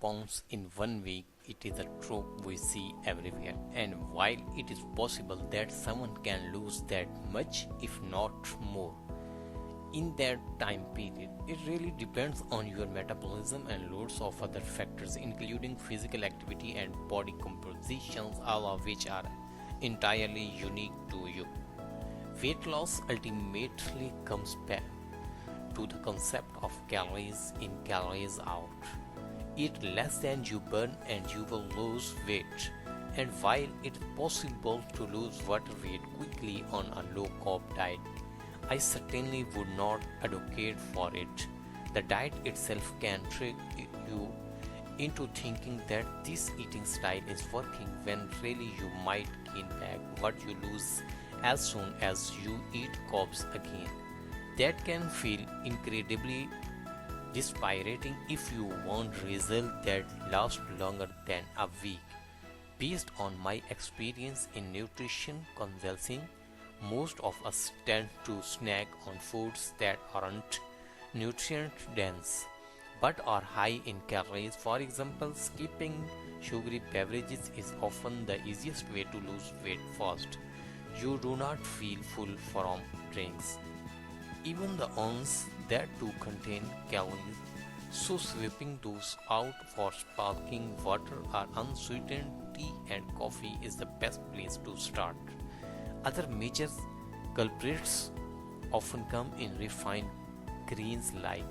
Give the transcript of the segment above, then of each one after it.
pounds in 1 week, it is a trope we see everywhere. And while it is possible that someone can lose that much, if not more, in that time period, it really depends on your metabolism and loads of other factors, including physical activity and body compositions, all of which are entirely unique to you. Weight loss ultimately comes back to the concept of calories in, calories out. Eat less than you burn and you will lose weight. And while it's possible to lose water weight quickly on a low carb diet, I certainly would not advocate for it. The diet itself can trick you into thinking that this eating style is working when really you might gain back what you lose as soon as you eat carbs again. That can feel incredibly dispiriting if you want results that last longer than a week. Based on my experience in nutrition consulting, most of us tend to snack on foods that aren't nutrient dense but are high in calories. For example, skipping sugary beverages is often the easiest way to lose weight fast. You do not feel full from drinks, even the ones that do contain calories. So swapping those out for sparkling water or unsweetened tea and coffee is the best place to start. Other major culprits often come in refined grains like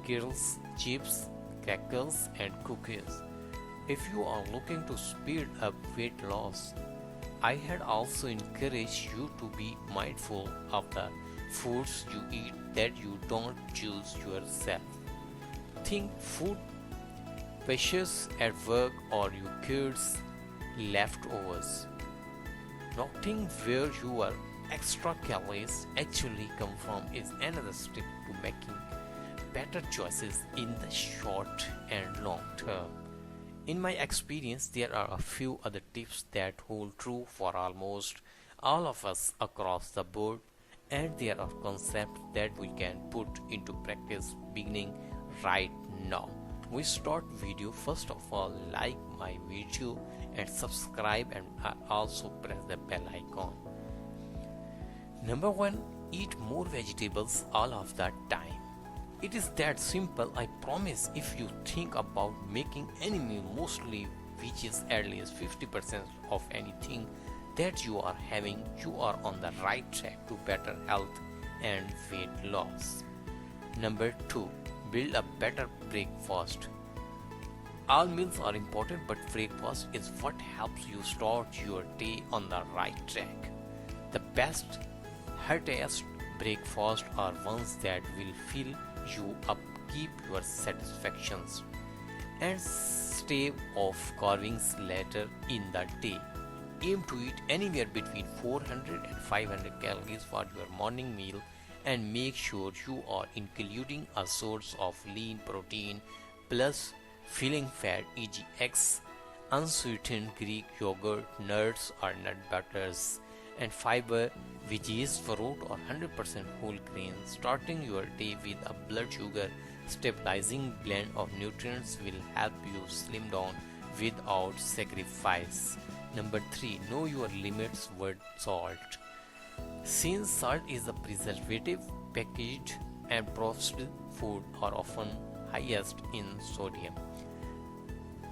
kernels, chips, crackers, and cookies. If you are looking to speed up weight loss, I had also encouraged you to be mindful of the foods you eat that you don't choose yourself. Think food pressures at work or your kids' leftovers. Noting where your extra calories actually come from is another step to making better choices in the short and long term. In my experience, there are a few other tips that hold true for almost all of us across the board, and there are concepts that we can put into practice beginning right now. We start video. First of all, like my video and subscribe, and also press the bell icon. Number 1, eat more vegetables all of the time. It is that simple. I promise if you think about making any meal, mostly which is at least 50% of anything that you are having, you are on the right track to better health and weight loss. Number 2, build a better breakfast. All meals are important, but breakfast is what helps you start your day on the right track. The best, heartiest breakfast are ones that will fill you up, keep your satisfactions, and stave off carvings later in the day. Aim to eat anywhere between 400 and 500 calories for your morning meal, and make sure you are including a source of lean protein plus filling fat, e.g. eggs, unsweetened Greek yogurt, nuts or nut butters, and fiber, which is fruit or 100% whole grains. Starting your day with a blood sugar stabilizing blend of nutrients will help you slim down without sacrifice. Number 3, know your limits with salt. Since salt is a preservative, packaged and processed food are often highest in sodium.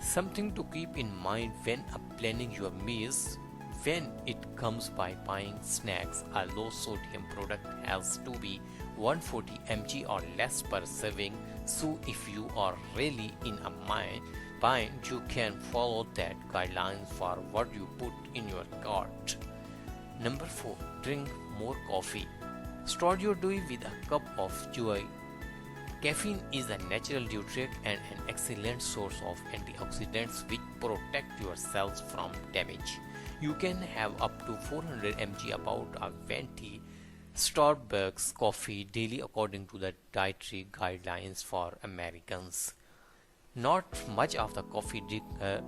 Something to keep in mind when planning your meals. When it comes by buying snacks, a low sodium product has to be 140 mg or less per serving. So if you are really in a bind, you can follow that guidelines for what you put in your cart. Number 4, drink more coffee. Start your day with a cup of joy. Caffeine is a natural nutrient and an excellent source of antioxidants which protect your cells from damage. You can have up to 400 mg, about a 20 Starbucks coffee daily according to the dietary guidelines for Americans. Not much of the coffee drinker.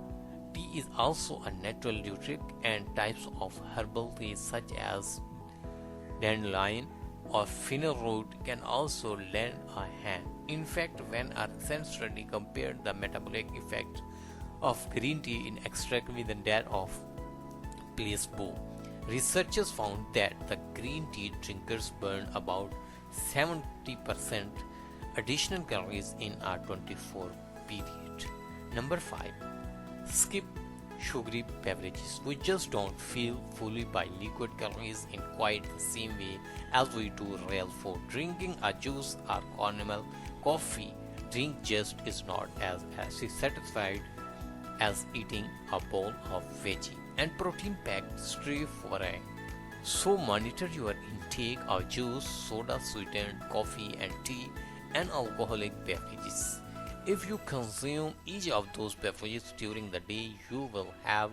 Tea is also a natural nutrient, and types of herbal teas such as dandelion, or finer route can also lend a hand. In fact, when a recent study compared the metabolic effect of green tea in extract with that of placebo, researchers found that the green tea drinkers burned about 70% additional calories in a 24 period. Number 5. Skip sugary beverages. We just don't feel fully by liquid calories in quite the same way as we do real food. Drinking a juice or caramel coffee drink just is not as satisfied as eating a bowl of veggie and protein packed stir fry. So monitor your intake of juice, soda sweetened coffee and tea and alcoholic beverages. If you consume each of those beverages during the day, you will have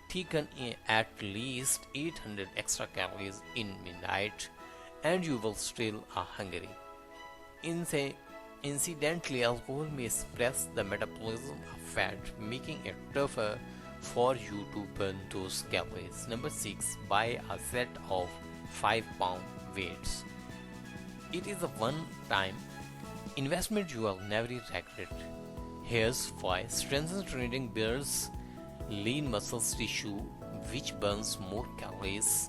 taken in at least 800 extra calories in midnight and you will still are hungry. Incidentally, alcohol may suppress the metabolism of fat, making it tougher for you to burn those calories. Number 6. Buy a set of 5-pound weights. It is a one-time investment you will never regret. Here's why. Strengthened training builds lean muscles tissue which burns more calories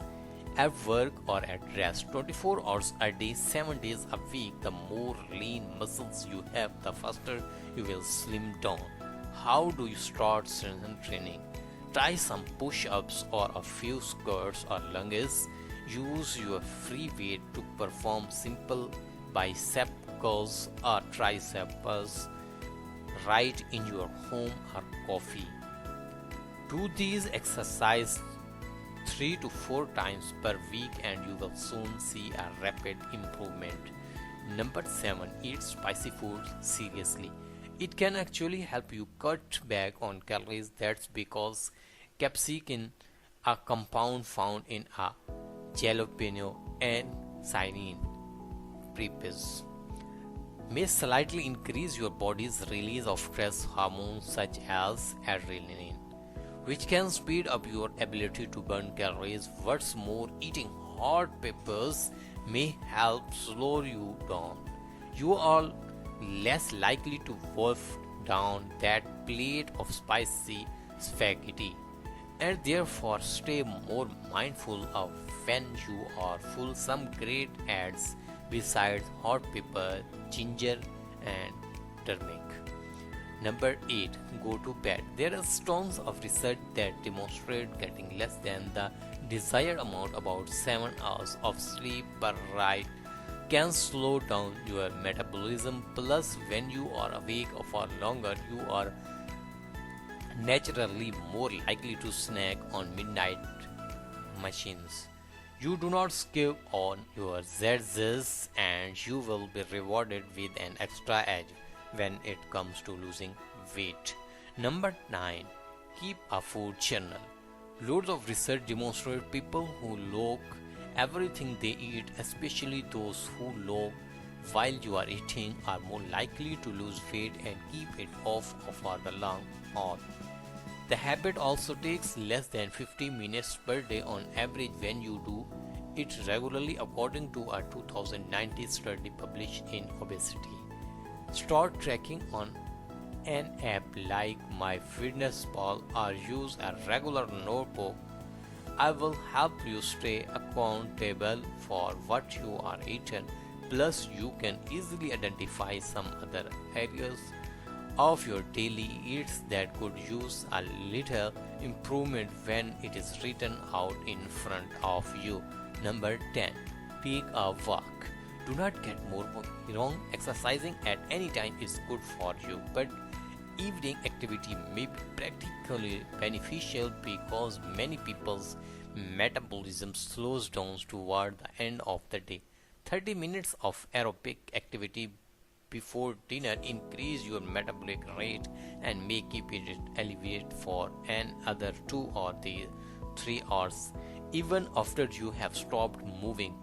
at work or at rest. 24 hours a day, 7 days a week. The more lean muscles you have, the faster you will slim down. How do you start strength training? Try some push-ups or a few squats or lunges. Use your free weight to perform simple bicep curls or tricep pulls right in your home or coffee. Do these exercises 3 to 4 times per week and you will soon see a rapid improvement. Number 7. Eat spicy food seriously. It can actually help you cut back on calories. That's because capsaicin, a compound found in a jalapeno and cyanine prepares, may slightly increase your body's release of stress hormones such as adrenaline, which can speed up your ability to burn calories. What's more, eating hot peppers may help slow you down. You are less likely to wolf down that plate of spicy spaghetti and therefore stay more mindful of when you are full. Some great ads besides hot pepper, ginger and turmeric. Number 8. Go to bed. There are tons of research that demonstrate getting less than the desired amount, about 7 hours of sleep per night, can slow down your metabolism. Plus, when you are awake for longer, you are naturally more likely to snack on midnight machines. You do not skip on your zzzs and you will be rewarded with an extra edge when it comes to losing weight. Number 9. Keep a food journal. Loads of research demonstrate people who log everything they eat, especially those who log while you are eating, are more likely to lose weight and keep it off for the long haul. The habit also takes less than 50 minutes per day on average when you do it regularly, according to a 2019 study published in Obesity. Start tracking on an app like MyFitnessPal or use a regular notebook. I will help you stay accountable for what you are eating. Plus, you can easily identify some other areas of your daily eats that could use a little improvement when it is written out in front of you. Number 10. Take a walk. Do not get more wrong. Exercising at any time is good for you, but evening activity may be practically beneficial because many people's metabolism slows down toward the end of the day. 30 minutes of aerobic activity before dinner increase your metabolic rate and may keep it elevated for another 2 or 3 hours even after you have stopped moving.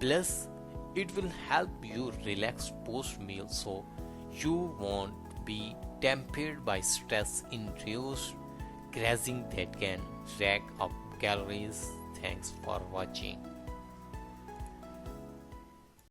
Plus, it will help you relax post meal so you won't be tempted by stress-induced grazing that can rack up calories. Thanks for watching.